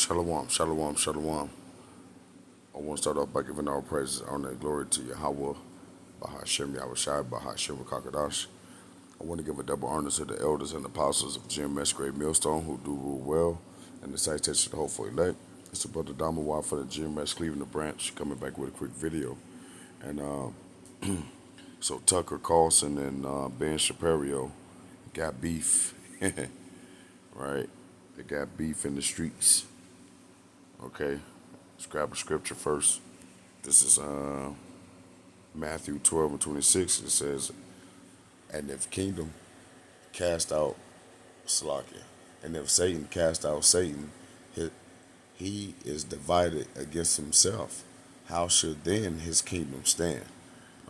Shalom, shalom, shalom. I want to start off by giving all praises, honor, and glory to Yahweh, Bahashem Yahushai, Bahashem Kakadash. I want to give a double honor to the elders and apostles of GMS Great Millstone who do rule well and the citation of the hopeful elect. It's the brother Damawa for the GMS Cleveland branch coming back with a quick video. And so Tucker Carlson and Ben Shapiro got beef, right? They got beef in the streets. Okay, let's grab a scripture first. This is Matthew 12:26. It says, and if kingdom cast out Salakia, and if Satan cast out Satan, he is divided against himself. How should then his kingdom stand?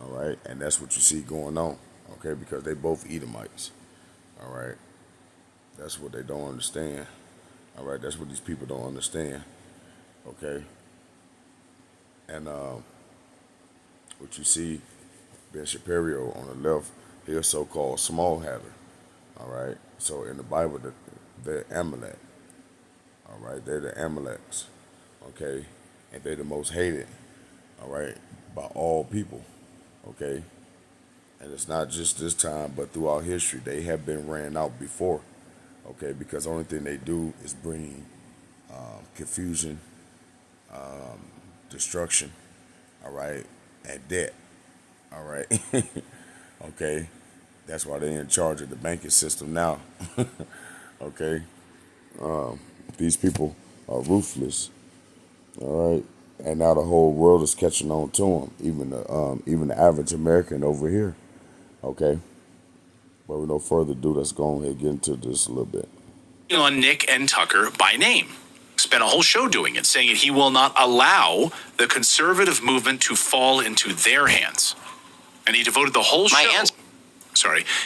All right, and that's what you see going on. Okay, because they both Edomites. All right, that's what they don't understand. All right, that's what these people don't understand. Okay, and what you see, Ben Shapiro on the left, he's a so-called small hatter. All right, so in the Bible, they're Amalek. All right, they're the Amaleks. Okay, and they're the most hated. All right, by all people. Okay, and it's not just this time, but throughout history, they have been ran out before. Okay, because the only thing they do is bring confusion, destruction, all right, and debt, all right. Okay, that's why they're in charge of the banking system now. Okay, these people are ruthless, all right, and now the whole world is catching on to them, even the average American over here. Okay, but with no further ado, let's go ahead and get into this a little bit. On Nick and Tucker by name. Spent a whole show doing it, saying he will not allow the conservative movement to fall into their hands. And he devoted the whole show.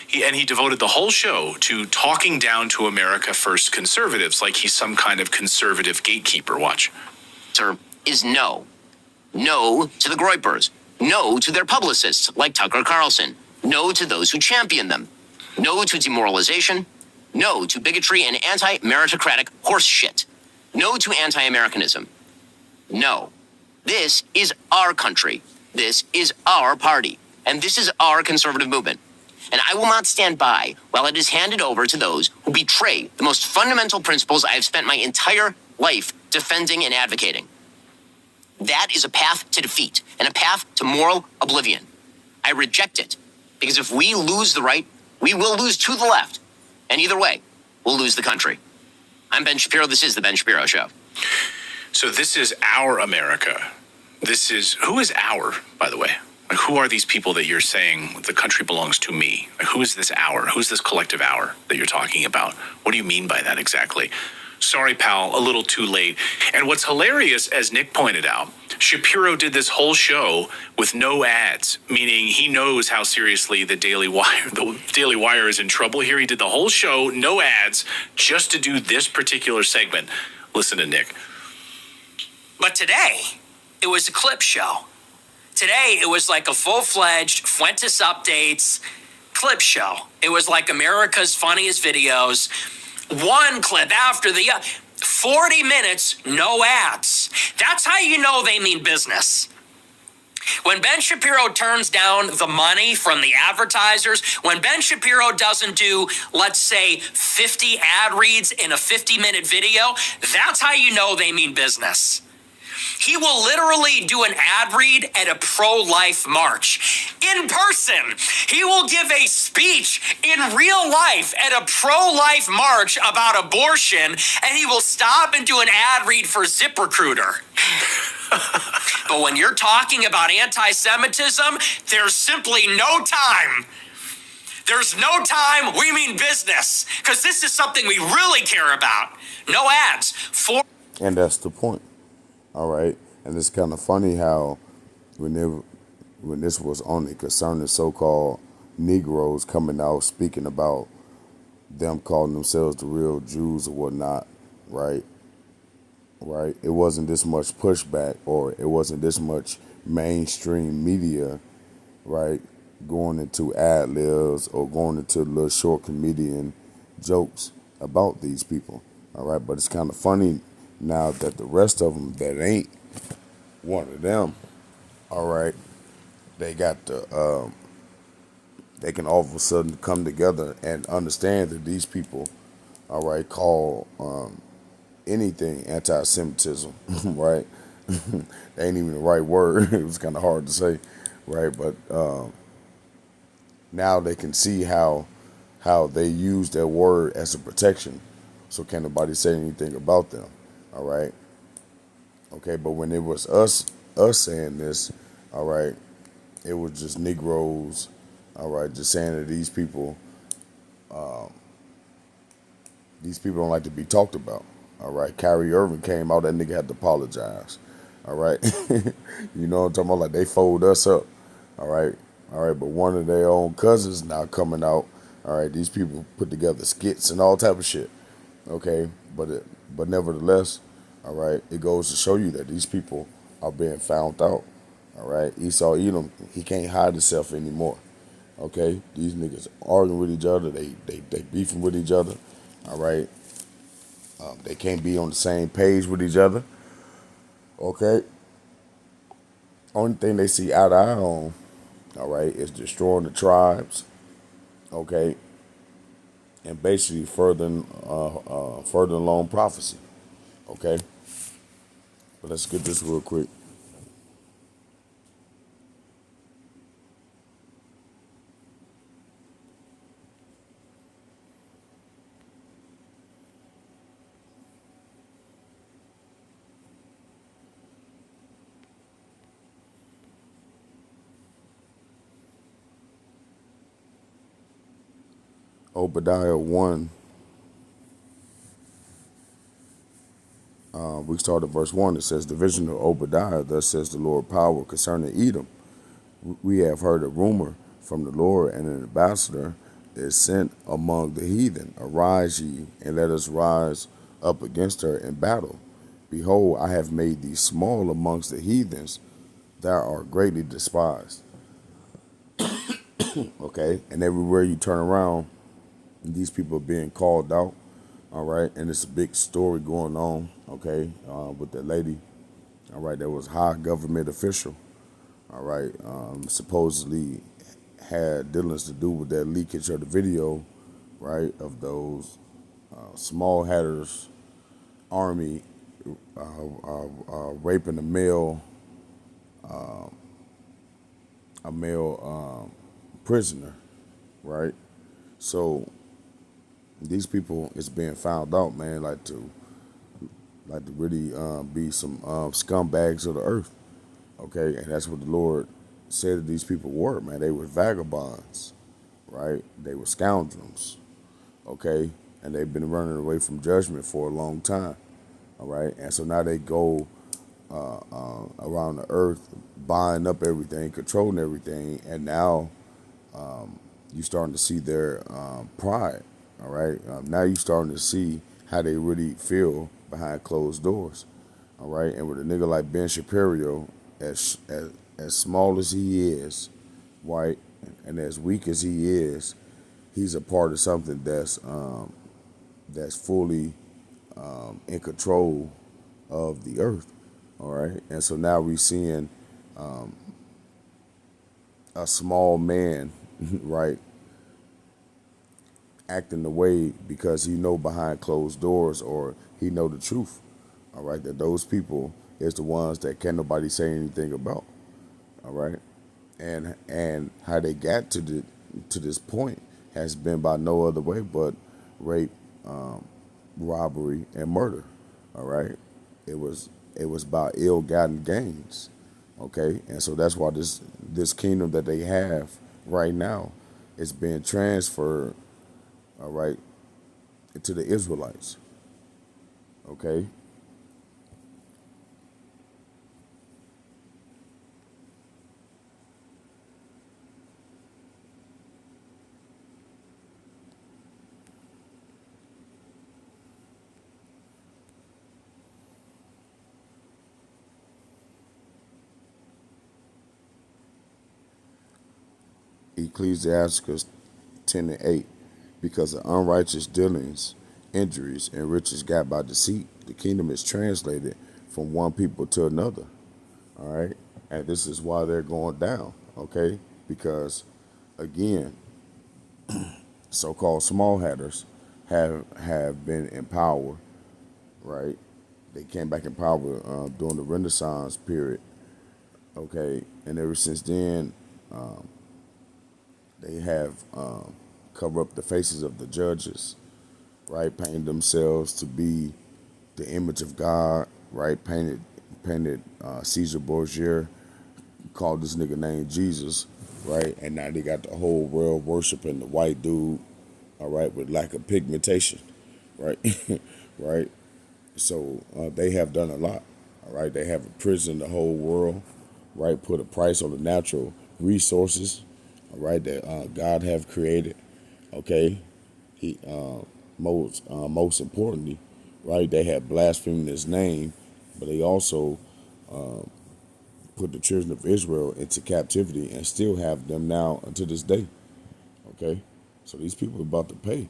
He devoted the whole show to talking down to America First conservatives like he's some kind of conservative gatekeeper. Watch. Sir, is no. No to the Groypers. No to their publicists like Tucker Carlson. No to those who champion them. No to demoralization. No to bigotry and anti-meritocratic horse shit. No to anti-Americanism. No. This is our country. This is our party. And this is our conservative movement. And I will not stand by while it is handed over to those who betray the most fundamental principles I have spent my entire life defending and advocating. That is a path to defeat and a path to moral oblivion. I reject it because if we lose the right, we will lose to the left. And either way, we'll lose the country. I'm Ben Shapiro. This is The Ben Shapiro Show. So this is our America. Who is our, by the way? Like, who are these people that you're saying the country belongs to me? Like, who is this our? Who's this collective our that you're talking about? What do you mean by that exactly? Sorry, pal, a little too late. And what's hilarious, as Nick pointed out, Shapiro did this whole show with no ads, meaning he knows how seriously the Daily Wire is in trouble here. He did the whole show, no ads, just to do this particular segment. Listen to Nick. But today, it was a clip show. Today, it was like a full-fledged Fuentes Updates clip show. It was like America's Funniest Videos. One clip after the other. 40 minutes, no ads. That's how you know they mean business. When Ben Shapiro turns down the money from the advertisers, when Ben Shapiro doesn't do, let's say, 50 ad reads in a 50-minute video, that's how you know they mean business. He will literally do an ad read at a pro-life march. In person, he will give a speech in real life at a pro-life march about abortion, and he will stop and do an ad read for ZipRecruiter. But when you're talking about anti-Semitism, there's simply no time. There's no time. We mean business, because this is something we really care about. No ads. And that's the point. All right, and it's kind of funny how when this was only concerning so-called Negroes coming out speaking about them calling themselves the real Jews or whatnot, right? Right? It wasn't this much pushback, or it wasn't this much mainstream media, right, going into ad libs or going into little short comedian jokes about these people. All right, but it's kind of funny Now that the rest of them that ain't one of them, all right, they got the they can all of a sudden come together and understand that these people, all right, call anything anti-Semitism, right? That ain't even the right word. It was kind of hard to say, right? But now they can see how they use that word as a protection. So can nobody say anything about them, all right? Okay, but when it was us saying this, all right, it was just Negroes, all right, just saying that these people don't like to be talked about. All right, Kyrie Irving came out, that nigga had to apologize. All right, you know what I'm talking about? Like they fold us up. All right, but one of their own cousins now coming out. All right, these people put together skits and all type of shit. Okay, but nevertheless, all right, it goes to show you that these people are being found out. All right, Esau Edom, he can't hide himself anymore. Okay, these niggas arguing with each other. They beefing with each other. All right, they can't be on the same page with each other. Okay, only thing they see eye to eye on, all right, is destroying the tribes. Okay, and basically further along prophecy. Okay, but let's get this real quick. Obadiah 1, we start at verse 1. It says, the vision of Obadiah, thus says the Lord power concerning Edom. We have heard a rumor from the Lord, and an ambassador is sent among the heathen. Arise ye, and let us rise up against her in battle. Behold, I have made thee small amongst the heathens, thou art greatly despised. Okay, and everywhere you turn around, these people are being called out. All right, and it's a big story going on. Okay, with that lady. All right, that was high government official. All right, supposedly had dealings to do with that leakage of the video, right, of those small hatters army raping a male prisoner, right? So these people is being found out, man, like to really be some scumbags of the earth, okay? And that's what the Lord said that these people were, man. They were vagabonds, right? They were scoundrels, okay? And they've been running away from judgment for a long time, all right? And so now they go around the earth buying up everything, controlling everything, and now you're starting to see their pride, all right? Now you're starting to see how they really feel behind closed doors, all right? And with a nigga like Ben Shapiro, as small as he is, right, and as weak as he is, he's a part of something that's fully in control of the earth, all right? And so now we're seeing a small man, right, acting the way because he know behind closed doors, or he know the truth, all right, that those people is the ones that can't nobody say anything about, all right, and how they got to this point has been by no other way but rape, robbery, and murder, all right. It was by ill-gotten gains, okay, and so that's why this kingdom that they have right now is being transferred, all right, to the Israelites, okay. Ecclesiasticus 10:8, because of unrighteous dealings injuries, and riches got by deceit. The kingdom is translated from one people to another. All right, and this is why they're going down. Okay, because again, so-called small hatters have been in power. Right, they came back in power during the Renaissance period. Okay, and ever since then, they have covered up the faces of the judges, right? Painted themselves to be the image of God, right? Painted Caesar Borgia, called this nigga named Jesus, right? And now they got the whole world worshiping the white dude, all right, with lack of pigmentation, right? Right? So they have done a lot, all right? They have imprisoned the whole world, right? Put a price on the natural resources, all right, that God have created, okay? He most importantly, right? They have blasphemed His name, but they also put the children of Israel into captivity and still have them now until this day. Okay, so these people are about to pay,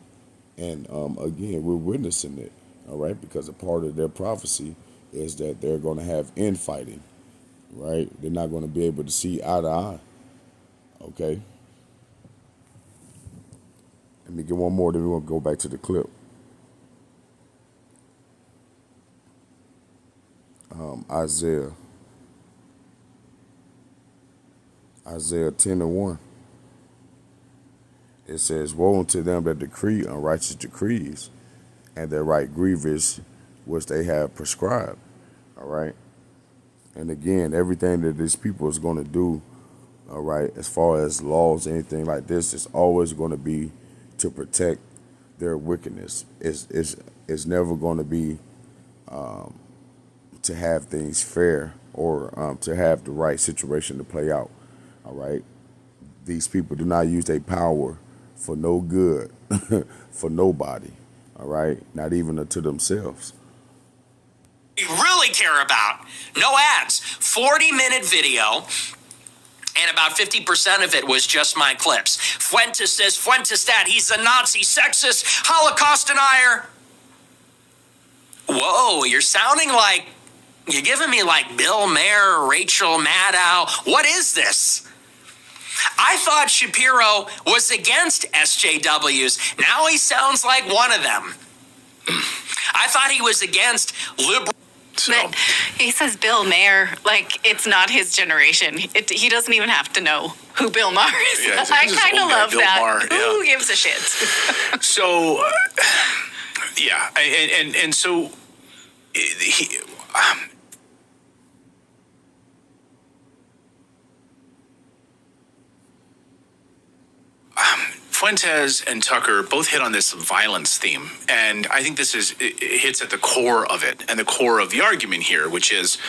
and again, we're witnessing it. All right, because a part of their prophecy is that they're going to have infighting. Right, they're not going to be able to see eye to eye. Okay. Let me get one more, then we're going to go back to the clip. Isaiah 10:1. It says, "Woe unto them that decree unrighteous decrees, and that write grievous which they have prescribed." All right. And again, everything that these people is going to do, all right, as far as laws, anything like this, is always going to be to protect their wickedness. It's never going to be to have things fair or to have the right situation to play out. All right. These people do not use their power for no good, for nobody. All right. Not even unto themselves. You really care about. No ads. 40-minute video. And about 50% of it was just my clips. Fuentes says, Fuentes that, he's a Nazi, sexist, Holocaust denier. Whoa, you're sounding like, you're giving me like Bill Maher, Rachel Maddow. What is this? I thought Shapiro was against SJWs. Now he sounds like one of them. I thought he was against liberal. So, But he says Bill Maher, like it's not his generation. He doesn't even have to know who Bill Maher is. Yeah, I this is kind of old guy love Bill that. Maher, yeah. Who gives a shit? so yeah, and so he. Fuentes and Tucker both hit on this violence theme, and I think it hits at the core of it and the core of the argument here, which is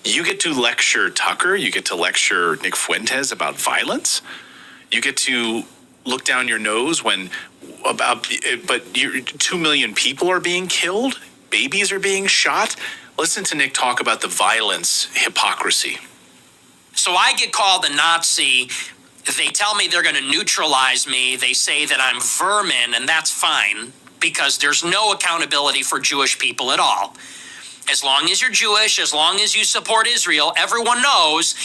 you get to lecture Tucker, you get to lecture Nick Fuentes about violence, you get to look down your nose but 2 million people are being killed, babies are being shot. Listen to Nick talk about the violence, hypocrisy. So I get called a Nazi. They tell me they're going to neutralize me. They say that I'm vermin, and that's fine because there's no accountability for Jewish people at all. As long as you're Jewish, as long as you support Israel, everyone knows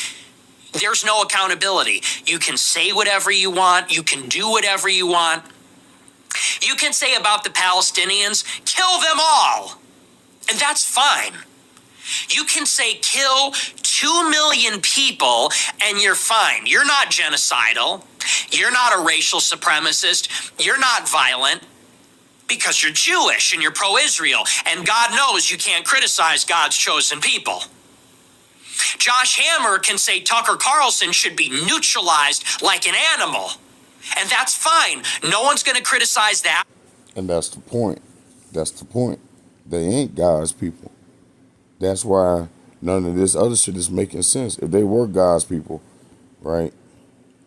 there's no accountability. You can say whatever you want. You can do whatever you want. You can say about the Palestinians, kill them all, and that's fine. You can say kill 2 million people and you're fine. You're not genocidal. You're not a racial supremacist. You're not violent because you're Jewish and you're pro-Israel. And God knows you can't criticize God's chosen people. Josh Hammer can say Tucker Carlson should be neutralized like an animal. And that's fine. No one's going to criticize that. And that's the point. That's the point. They ain't God's people. That's why none of this other shit is making sense. If they were God's people, right?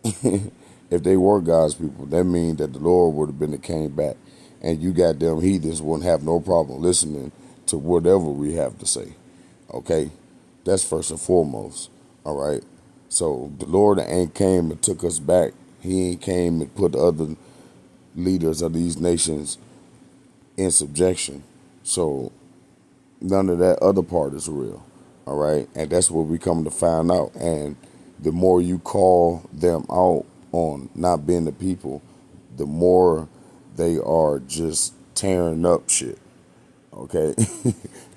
If they were God's people, that means that the Lord would have been that came back. And you goddamn heathens wouldn't have no problem listening to whatever we have to say. Okay? That's first and foremost. All right? So the Lord ain't came and took us back. He ain't came and put the other leaders of these nations in subjection. So none of that other part is real. All right. And that's what we come to find out. And the more you call them out on not being the people, the more they are just tearing up shit. Okay.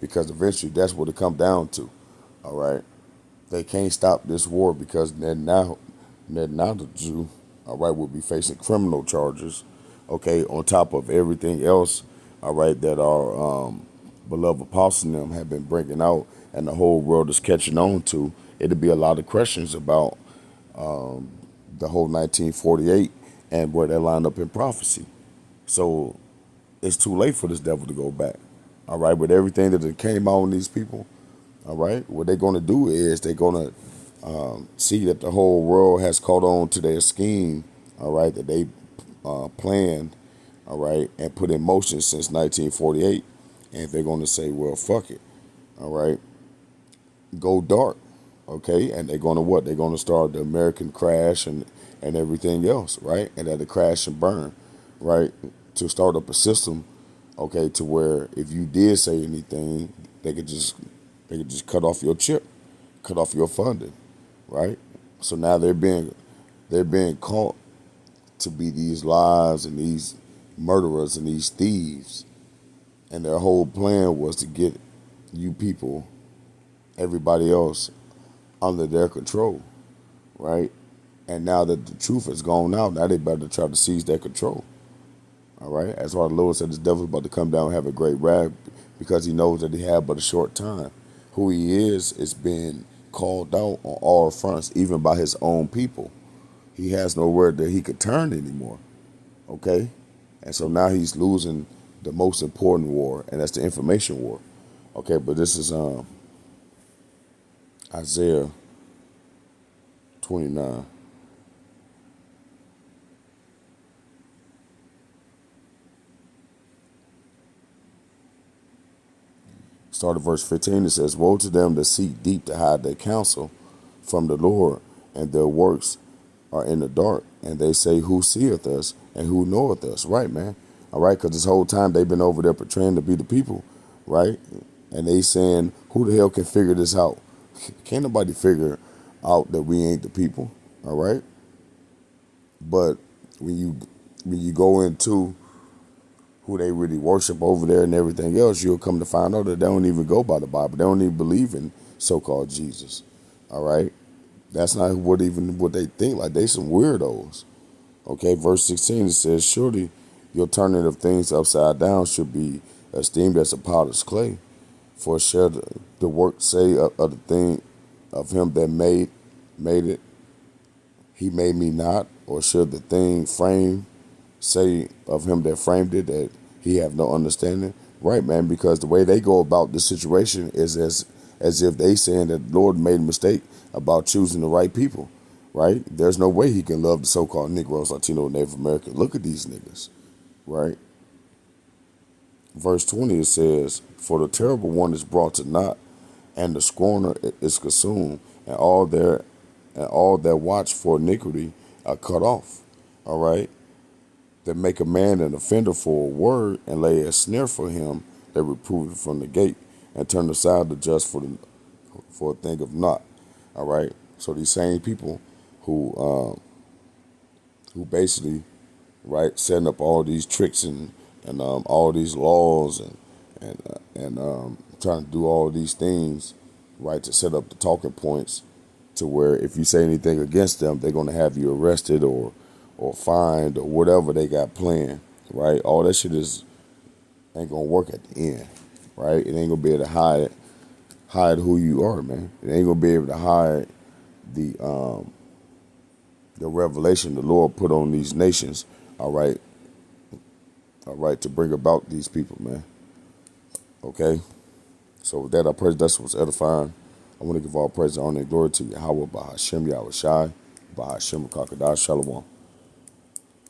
Because eventually that's what it comes down to. All right. They can't stop this war because Netanyahu, all right, will be facing criminal charges. Okay. On top of everything else, all right, that our beloved apostle and them have been bringing out and the whole world is catching on to. It'll be a lot of questions about the whole 1948 and where they line up in prophecy. So it's too late for this devil to go back. All right, with everything that it came out on these people, all right, what they're going to do is they're going to see that the whole world has caught on to their scheme, all right, that they planned, all right, and put in motion since 1948. And they're going to say, well, fuck it, all right, go dark, okay, and they're going to what? They're going to start the American crash and everything else, right, and that'll crash and burn, right, to start up a system, okay, to where if you did say anything, they could just cut off your chip, cut off your funding, right? So now they're being caught to be these lies and these murderers and these thieves, and their whole plan was to get you people, everybody else, under their control, right? And now that the truth has gone out, now they better try to seize their control. All right. That's why the Lord said this devil's about to come down and have a great wrath because he knows that he had but a short time. Who he is being called out on all fronts, even by his own people. He has nowhere that he could turn anymore. Okay? And so now he's losing the most important war, and that's the information war. Okay, but this is Isaiah 29. Start at verse 15. It says, woe to them that seek deep to hide their counsel from the Lord, and their works are in the dark. And they say, who seeth us and who knoweth us? Right, man. All right, because this whole time they've been over there portraying to be the people, right? And they saying, who the hell can figure this out? Can't nobody figure out that we ain't the people, all right? But when you go into who they really worship over there and everything else, you'll come to find out that they don't even go by the Bible. They don't even believe in so-called Jesus. All right? That's not what they think. Like, they some weirdos. Okay, verse 16, it says, surely your turning of things upside down should be esteemed as a potter's clay. For shall the work say of the thing of him that made it, he made me not? Or should the thing framed say of him that framed it that he have no understanding? Right, man, because the way they go about this situation is as if they saying that the Lord made a mistake about choosing the right people, right? There's no way he can love the so-called Negroes, Latino, Native American. Look at these niggas, right? Verse 20, it says, for the terrible one is brought to naught, and the scorner is consumed, and all that watch for iniquity are cut off. All right? That make a man an offender for a word, and lay a snare for him that reproved from the gate, and turn aside the just for a thing of naught. All right? So these same people who basically, right, setting up all these tricks and all these laws and trying to do all these things, right, to set up the talking points to where if you say anything against them, they're going to have you arrested or fined or whatever they got planned, right? All that shit ain't going to work at the end, right? It ain't going to be able to hide who you are, man. It ain't going to be able to hide the revelation the Lord put on these nations, all right, to bring about these people, man. Okay? So with that, I pray that's what's edifying. I want to give all praise, honor, and glory to Yahweh, Bahashem, Yahweh Shai, Bahashem, Kakadash, Shalom.